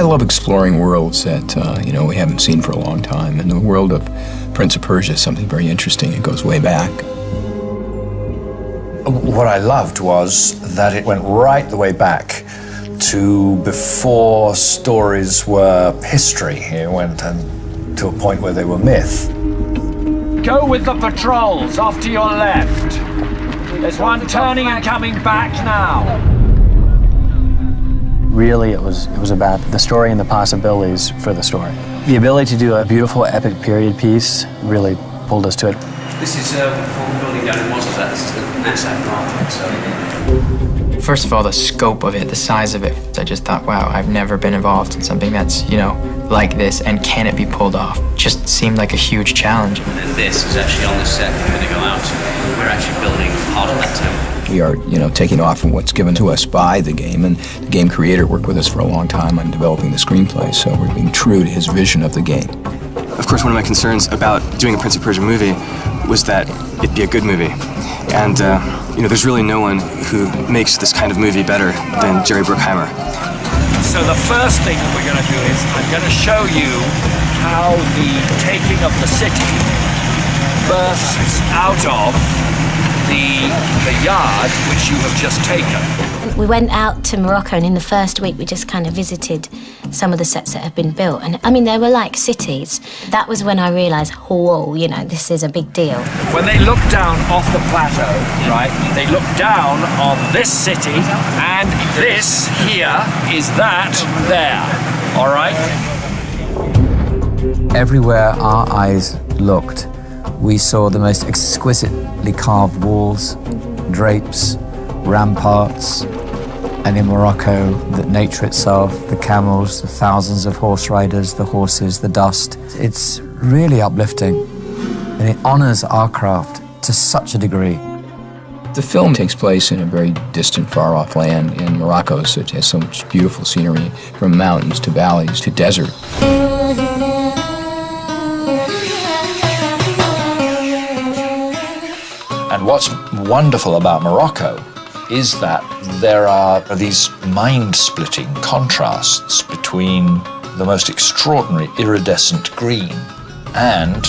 love exploring worlds that, you know, we haven't seen for a long time. And the world of Prince of Persia is something very interesting. It goes way back. What I loved was that it went right the way back to before stories were history. It went to a point where they were myth. Go with the patrols off to your left. There's one turning and coming back now. Really, it was about the story and the possibilities for the story. The ability to do a beautiful, epic period piece really pulled us to it. This is the building down in Moscow. This is the NASA market, so. First of all, the scope of it, the size of it, I just thought, wow, I've never been involved in something that's, you know, like this, and can it be pulled off? Just seemed like a huge challenge. And then this is actually on the set we're going to go out to. We're actually building part of that temple. We are, you know, taking off from what's given to us by the game, and the game creator worked with us for a long time on developing the screenplay, so we're being true to his vision of the game. Of course, one of my concerns about doing a Prince of Persia movie was that it'd be a good movie. And, you know, there's really no one who makes this kind of movie better than Jerry Bruckheimer. So the first thing that we're going to do is I'm going to show you how the taking of the city bursts out of the yard which you have just taken. We went out to Morocco, and in the first week we just kind of visited some of the sets that have been built. And I mean, they were like cities. That was when I realised, whoa, you know, this is a big deal. When they look down off the plateau, right, they look down on this city, and this here is that there, all right? Everywhere our eyes looked, we saw the most exquisitely carved walls, drapes, ramparts, and in Morocco, the nature itself, the camels, the thousands of horse riders, the horses, the dust. It's really uplifting, and it honors our craft to such a degree. The film takes place in a very distant, far-off land in Morocco, so it has so much beautiful scenery, from mountains to valleys to desert. And what's wonderful about Morocco is that there are these mind-splitting contrasts between the most extraordinary iridescent green and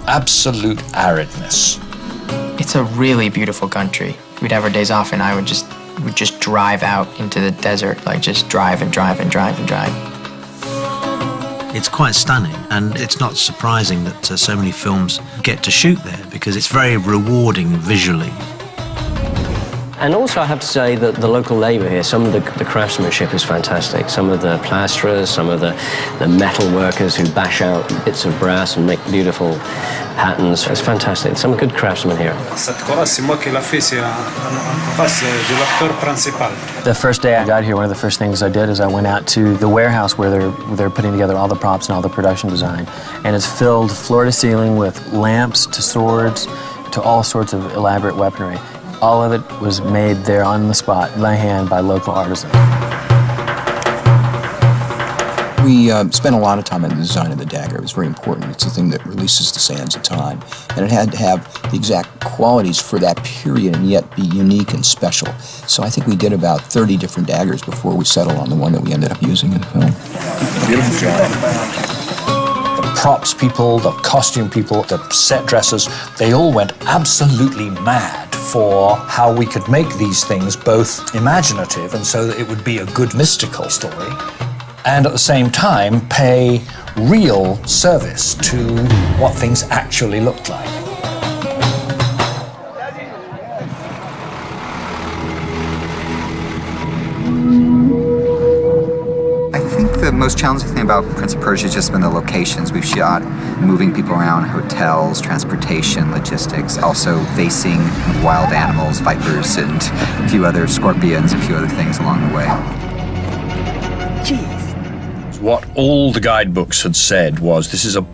absolute aridness. It's a really beautiful country. We'd have our days off, and I would just drive out into the desert, like just drive and drive and drive and drive. It's quite stunning, and it's not surprising that so many films get to shoot there, because it's very rewarding visually. And also I have to say that the local labour here, some of the craftsmanship is fantastic. Some of the plasterers, some of the metal workers who bash out bits of brass and make beautiful patterns. It's fantastic. Some good craftsmen here. The first day I got here, one of the first things I did is I went out to the warehouse where they're putting together all the props and all the production design. And it's filled floor to ceiling with lamps to swords to all sorts of elaborate weaponry. All of it was made there on the spot, by hand, by local artisans. We spent a lot of time on the design of the dagger. It was very important. It's the thing that releases the sands of time. And it had to have the exact qualities for that period and yet be unique and special. So I think we did about 30 different daggers before we settled on the one that we ended up using in the film. Beautiful job. The props people, the costume people, the set dressers, they all went absolutely mad for how we could make these things both imaginative and so that it would be a good mystical story, and at the same time pay real service to what things actually looked like. The most challenging thing about Prince of Persia has just been the locations we've shot, moving people around, hotels, transportation, logistics, also facing wild animals, vipers, and a few other scorpions, a few other things along the way. Jeez. What all the guidebooks had said was, this is a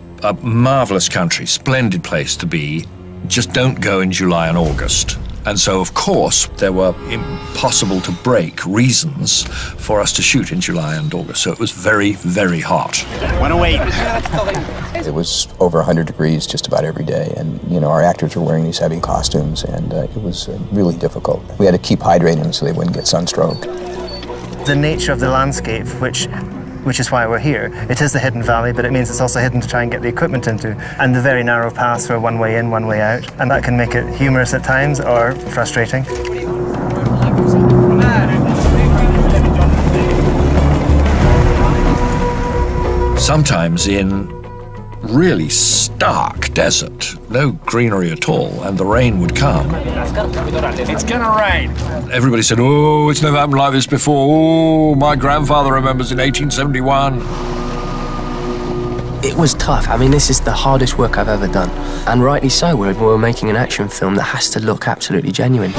marvelous country, splendid place to be, just don't go in July and August. And so, of course, there were impossible to break reasons for us to shoot in July and August. So it was very, very hot. 108. It was over 100 degrees just about every day. And, you know, our actors were wearing these heavy costumes, and it was really difficult. We had to keep hydrating them so they wouldn't get sunstroke. The nature of the landscape, which which is why we're here. It is the hidden valley, but it means it's also hidden to try and get the equipment into, and the very narrow paths are one way in, one way out, and that can make it humorous at times or frustrating. Sometimes in really stark desert, no greenery at all, and the rain would come. It's gonna rain. Everybody said, oh, it's never happened like this before. Oh, my grandfather remembers in 1871. It was tough. I mean, this is the hardest work I've ever done. And rightly so, we're making an action film that has to look absolutely genuine.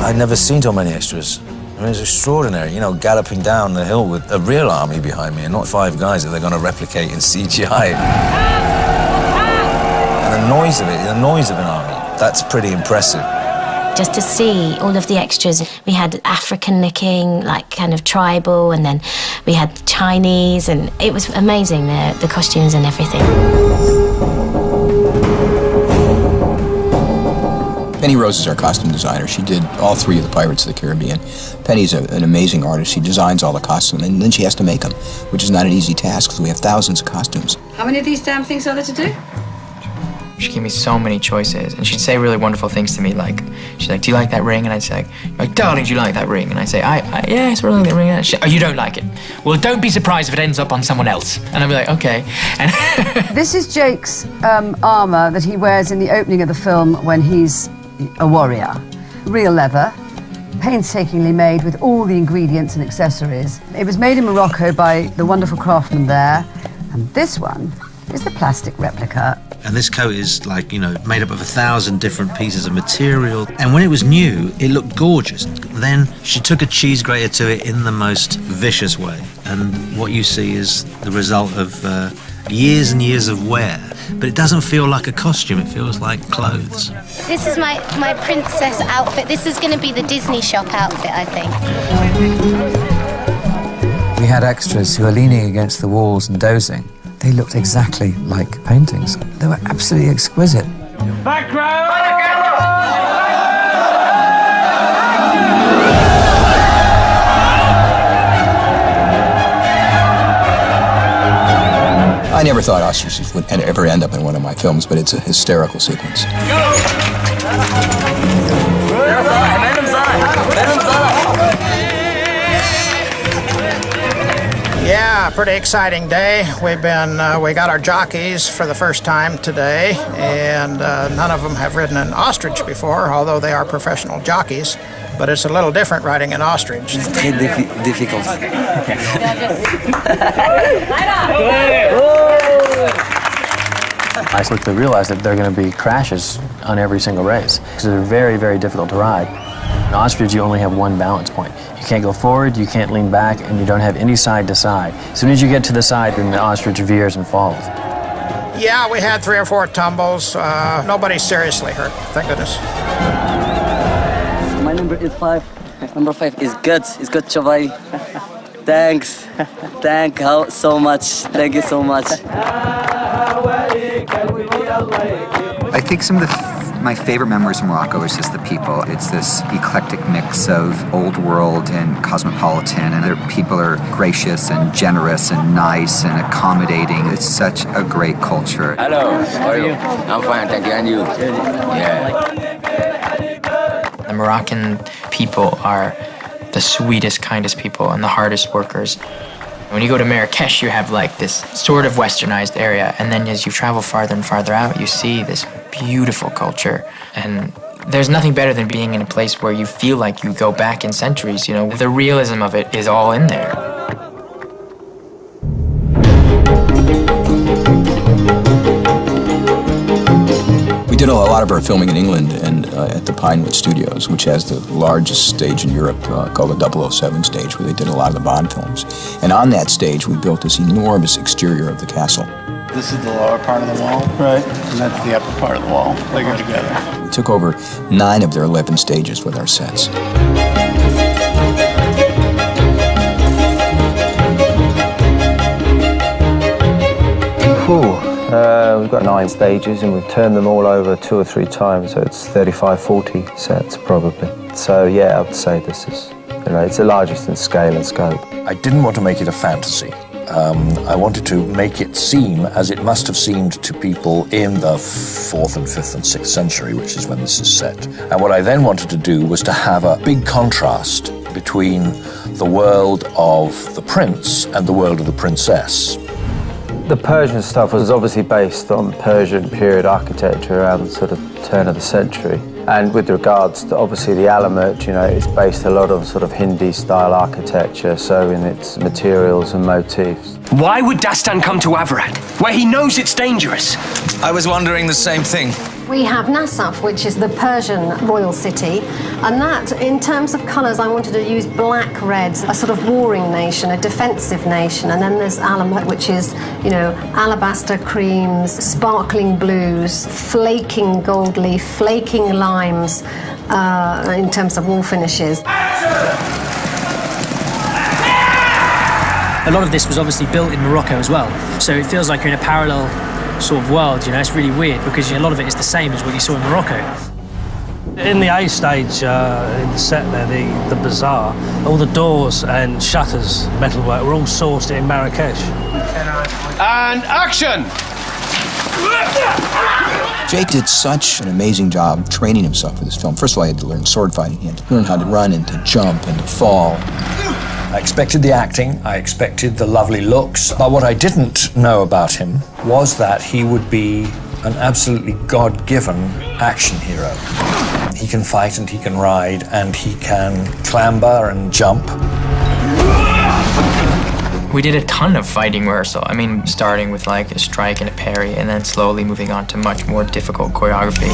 I'd never seen so many extras. I mean, it's extraordinary, you know, galloping down the hill with a real army behind me and not 5 guys that they're going to replicate in CGI. And the noise of an army, that's pretty impressive. Just to see all of the extras, we had African looking, like kind of tribal, and then we had Chinese, and it was amazing, the costumes and everything. Penny Rose is our costume designer. She did all 3 of the Pirates of the Caribbean. Penny's an amazing artist. She designs all the costumes, and then she has to make them, which is not an easy task, because we have thousands of costumes. How many of these damn things are there to do? She gave me so many choices, and she'd say really wonderful things to me, like, she's like, do you like that ring? And I'd say, like, darling, do you like that ring? And I'd say, yeah, I sort of like that ring. And oh, you don't like it? Well, don't be surprised if it ends up on someone else. And I'd be like, okay. And This is Jake's armour that he wears in the opening of the film when he's a warrior. Real leather, painstakingly made with all the ingredients and accessories. It was made in Morocco by the wonderful craftsman there, and this one is the plastic replica. And this coat is like, you know, made up of 1,000 different pieces of material. And when it was new, it looked gorgeous. Then she took a cheese grater to it in the most vicious way. And what you see is the result of years and years of wear. But it doesn't feel like a costume, it feels like clothes. This is my princess outfit. This is going to be the Disney shop outfit, I think. We had extras who were leaning against the walls and dozing. They looked exactly like paintings. They were absolutely exquisite. Back row! I never thought ostriches would ever end up in one of my films, but it's a hysterical sequence. Yeah, pretty exciting day. We got our jockeys for the first time today, and none of them have ridden an ostrich before, although they are professional jockeys. But it's a little different riding an ostrich. It's very difficult. I quickly realized that there are going to be crashes on every single race, because they're very, very difficult to ride. In ostrich, you only have one balance point. You can't go forward, you can't lean back, and you don't have any side to side. As soon as you get to the side, then the ostrich veers and falls. Yeah, we had 3 or 4 tumbles. Nobody seriously hurt, thank goodness. My number is 5. Number 5 is good. It's good, Chavai. Thanks. Thank you so much. Thank you so much. I think some of my favorite memories from Morocco is just the people. It's this eclectic mix of old world and cosmopolitan, and their people are gracious and generous and nice and accommodating. It's such a great culture. Hello, how are you? I'm fine, thank you, and you? Yeah. The Moroccan people are the sweetest, kindest people and the hardest workers. When you go to Marrakesh, you have like this sort of westernized area, and then as you travel farther and farther out, you see this beautiful culture. And there's nothing better than being in a place where you feel like you go back in centuries, you know. The realism of it is all in there. We did a lot of our filming in England and at the Pinewood Studios, which has the largest stage in Europe called the 007 stage, where they did a lot of the Bond films. And on that stage, we built this enormous exterior of the castle. This is the lower part of the wall, right? And that's the upper part of the wall. They go together. We took over 9 of their 11 stages with our sets. We've got 9 stages, and we've turned them all over 2 or 3 times, so it's 35, 40 sets probably. So yeah, I'd say this is You know, it's the largest in scale and scope. I didn't want to make it a fantasy. I wanted to make it seem as it must have seemed to people in the 4th and 5th and 6th century, which is when this is set. And what I then wanted to do was to have a big contrast between the world of the prince and the world of the princess. The Persian stuff was obviously based on Persian period architecture around the sort of turn of the century. And with regards to obviously the Alamut, you know, it's based a lot on sort of Hindi-style architecture, so in its materials and motifs. Why would Dastan come to Avarat, where he knows it's dangerous? I was wondering the same thing. We have Nassaf, which is the Persian royal city, and that, in terms of colours, I wanted to use black reds, a sort of warring nation, a defensive nation, and then there's Alamut, which is, you know, alabaster creams, sparkling blues, flaking gold leaf, flaking limes, in terms of wall finishes. A lot of this was obviously built in Morocco as well, so it feels like you're in a parallel sort of world, you know. It's really weird because a lot of it is the same as what you saw in Morocco. In the A stage, in the set there, the bazaar, all the doors and shutters, metalwork, were all sourced in Marrakesh. And action! Jake did such an amazing job training himself for this film. First of all, he had to learn sword fighting, he had to learn how to run and to jump and to fall. I expected the acting, I expected the lovely looks, but what I didn't know about him was that he would be an absolutely God-given action hero. He can fight and he can ride and he can clamber and jump. We did a ton of fighting rehearsal. I mean, starting with like a strike and a parry, and then slowly moving on to much more difficult choreography.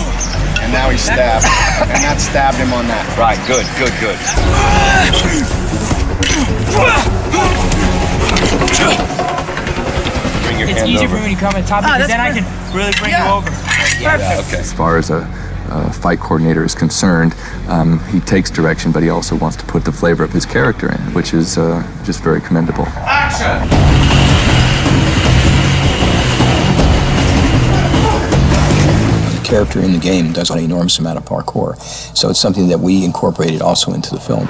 And now he stabbed, and that stabbed him on that. Right, good, good, good. Bring your it's hand easier over. for me when you come on top because then I can really bring you over. Yeah, okay. As far as a fight coordinator is concerned, he takes direction, but he also wants to put the flavor of his character in, which is just very commendable. Action! The character in the game does an enormous amount of parkour, so it's something that we incorporated also into the film.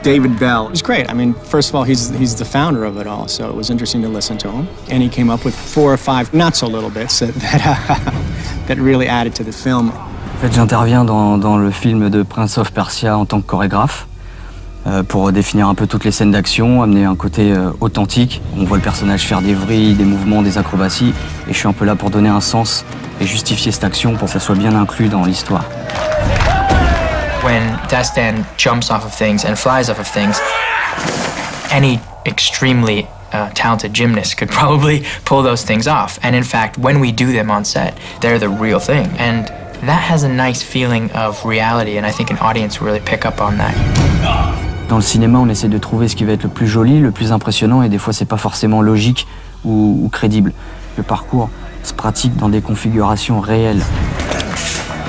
David Bell is great. I mean, first of all, he's the founder of it all, so it was interesting to listen to him. And he came up with 4 or 5 not-so-little bits that really added to the film. En fait, j'interviens dans le film de Prince of Persia en tant que chorégraphe pour définir un peu toutes les scènes d'action, amener un côté authentique. On voit le personnage faire des vrilles, des mouvements, des acrobaties, et je suis un peu là pour donner un sens et justifier cette action pour que ça soit bien inclus dans l'histoire. When Dastan jumps off of things and flies off of things, any extremely talented gymnast could probably pull those things off. And in fact, when we do them on set, they're the real thing. And that has a nice feeling of reality, and I think an audience will really pick up on that. Dans le cinéma, on essaie de trouver ce qui va être le plus joli, le plus impressionnant, et des fois, c'est pas forcément logique ou crédible. Le parcours se pratique dans des configurations réelles.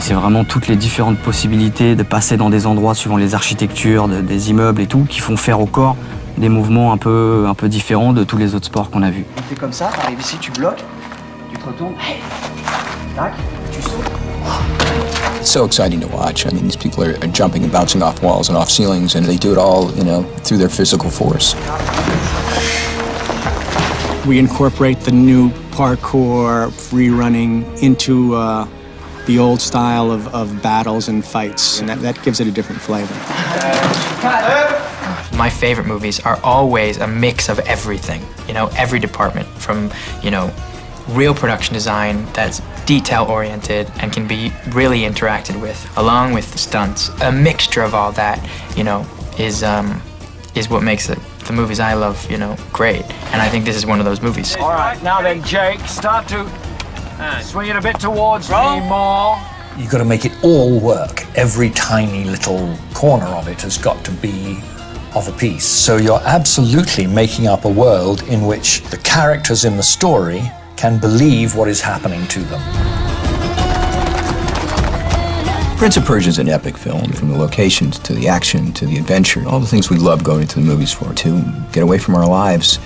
C'est vraiment toutes les différentes possibilités de passer dans des endroits suivant les architectures, des immeubles et tout, qui font faire au corps des mouvements un peu différents de tous les autres sports qu'on a vus. Tu fais comme ça, tu arrives ici, tu bloques, tu te retournes, tac, tu sautes. It's so exciting to watch. I mean, these people are jumping and bouncing off walls and off ceilings, and they do it all, you know, through their physical force. We incorporate the new parkour, free running into the old style of battles and fights, and that gives it a different flavor. My favorite movies are always a mix of everything, you know, every department, from, you know, real production design that's detail-oriented and can be really interacted with, along with stunts. A mixture of all that, you know, is what makes the movies I love, you know, great. And I think this is one of those movies. All right, now then, Jake, start to swing it a bit towards me more. You've got to make it all work. Every tiny little corner of it has got to be of a piece. So you're absolutely making up a world in which the characters in the story can believe what is happening to them. Prince of Persia is an epic film, from the locations to the action to the adventure, all the things we love going to the movies for, to get away from our lives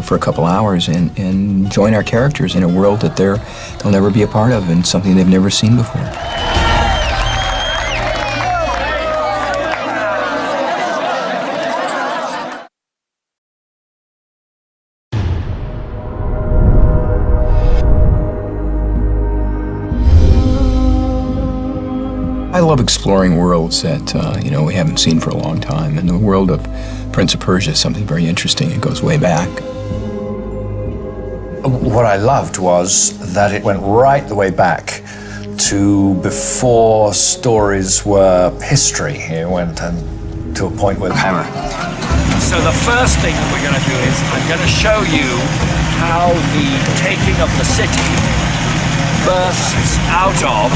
for a couple hours and join our characters in a world that they'll never be a part of and something they've never seen before. I love exploring worlds that, we haven't seen for a long time. And the world of Prince of Persia is something very interesting. It goes way back. What I loved was that it went right the way back to before stories were history. It went to a point where Bruckheimer. So the first thing that we're going to do is I'm going to show you how the taking of the city bursts out of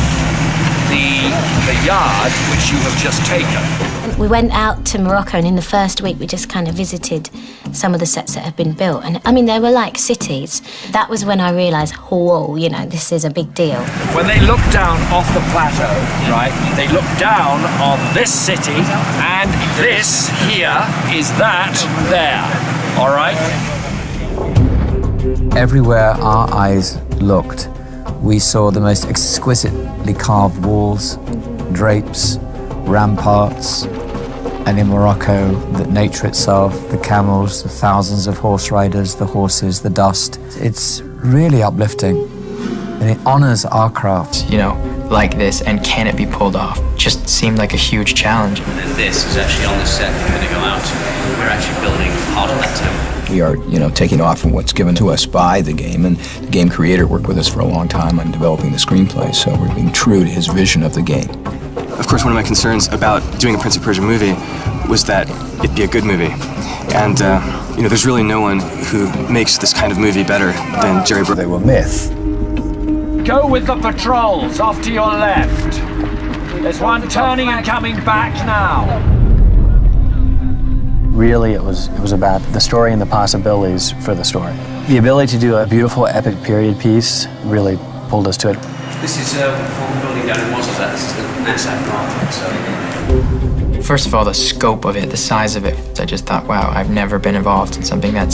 the yard which you have just taken. We went out to Morocco, and in the first week we just kind of visited some of the sets that have been built. And I mean, they were like cities. That was when I realised, whoa, this is a big deal. When they look down off the plateau, right, they look down on this city, and this here is that there, all right? Everywhere our eyes looked, we saw the most exquisitely carved walls, drapes, ramparts, and in Morocco, the nature itself, the camels, the thousands of horse riders, the horses, the dust. It's really uplifting, and it honors our craft. Like this, and can it be pulled off? Just seemed like a huge challenge. And this is actually on the set we're going to go out to. We're actually building part of that temple. We are, taking off from what's given to us by the game, and the game creator worked with us for a long time on developing the screenplay, so we're being true to his vision of the game. Of course, one of my concerns about doing a Prince of Persia movie was that it'd be a good movie. And, there's really no one who makes this kind of movie better than Jerry Bruckheimer. They were myth. Go with the patrols off to your left. There's one turning and coming back now. Really, it was about the story and the possibilities for the story. The ability to do a beautiful epic period piece really pulled us to it. This is what we're building down in Moscow. This is the NASA project. First of all, the scope of it, the size of it, I just thought, wow, I've never been involved in something that's